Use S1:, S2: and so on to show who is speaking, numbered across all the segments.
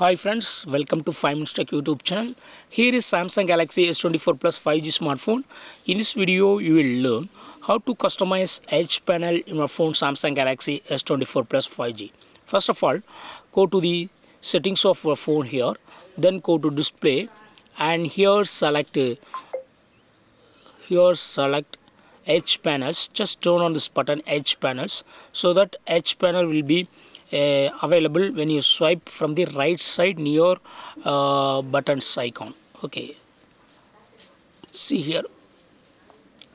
S1: Hi friends, welcome to 5 Minutes Tech YouTube channel. Here is Samsung Galaxy S24 Plus 5G smartphone. In this video, you will learn how to customize edge panel in your phone Samsung Galaxy S24 Plus 5G. First of all, go to the settings of your phone here, then go to display and here select edge panels. Just turn on this button edge panels so that edge panel will be available when you swipe from the right side near buttons icon. Okay, see here,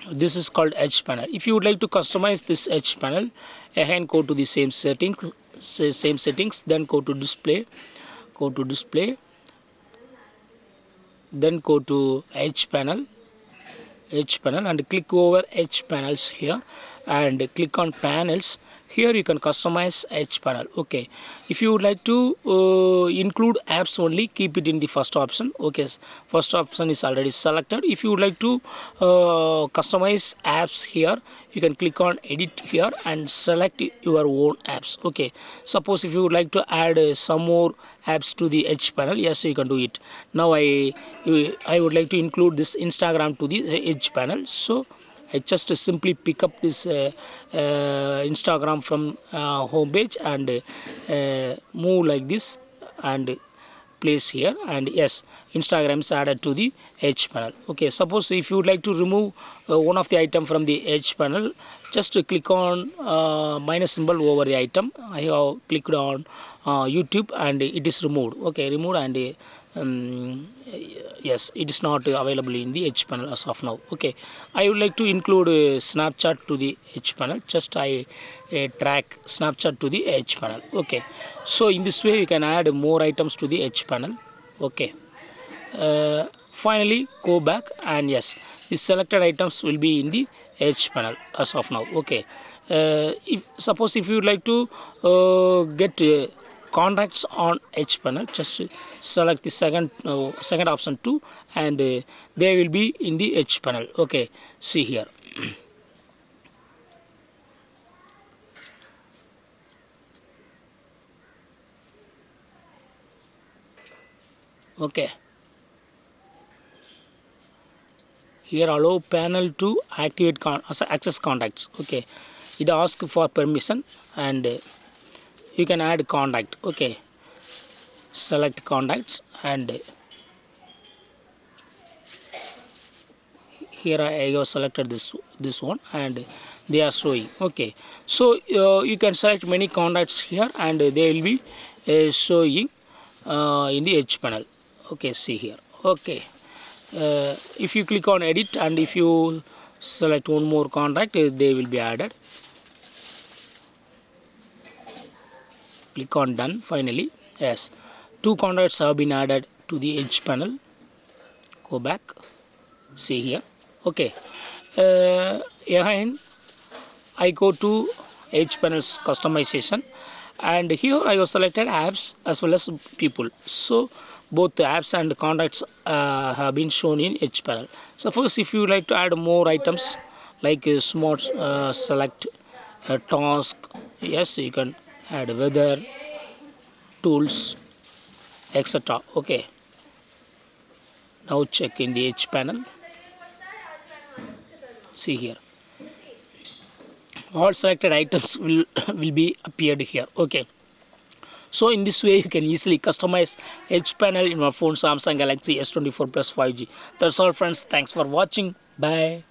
S1: this is called edge panel. If you would like to customize this edge panel, again go to the same settings, then go to display, then go to edge panel and click over edge panels here and click on panels. Here you can customize edge panel. Okay, if you would like to include apps only, keep it in the first option. Okay, first option is already selected. If you would like to customize apps, here you can click on edit here and select your own apps. Okay, suppose if you would like to add some more apps to the edge panel, yes, you can do it. Now I would like to include this Instagram to the edge panel, so I just simply pick up this Instagram from home page and move like this and place here, and yes, Instagram is added to the edge panel. Okay, suppose if you would like to remove one of the item from the edge panel, just click on minus symbol over the item. I have clicked on YouTube and it is removed. Okay, removed, and yes, it is not available in the edge panel as of now. Okay, I would like to include Snapchat to the edge panel. Just I track Snapchat to the edge panel. Okay, so in this way you can add more items to the edge panel. Okay, finally go back and yes, the selected items will be in the edge panel as of now. Okay, if you would like to get contacts on edge panel, just select the second option too, and they will be in the edge panel. Okay, see here. Okay, here allow panel to activate access contacts. Okay, it asks for permission and you can add contact. Okay, select contacts and here I have selected this one and they are showing. Okay, so you can select many contacts here and they will be showing in the edge panel. Okay, see here. Okay, if you click on edit and if you select one more contact, they will be added. Click on done. Finally, yes, 2 contacts have been added to the edge panel. Go back, see here. Okay, again I go to edge panels customization and here I have selected apps as well as people, so both the apps and contacts have been shown in edge panel. Suppose if you like to add more items like smart select task, yes, you can add weather, tools, etc. Okay, now check in the edge panel. See here, all selected items will be appeared here. Okay, so in this way you can easily customize edge panel in your phone Samsung Galaxy S24 Plus 5G. That's all friends, thanks for watching. Bye.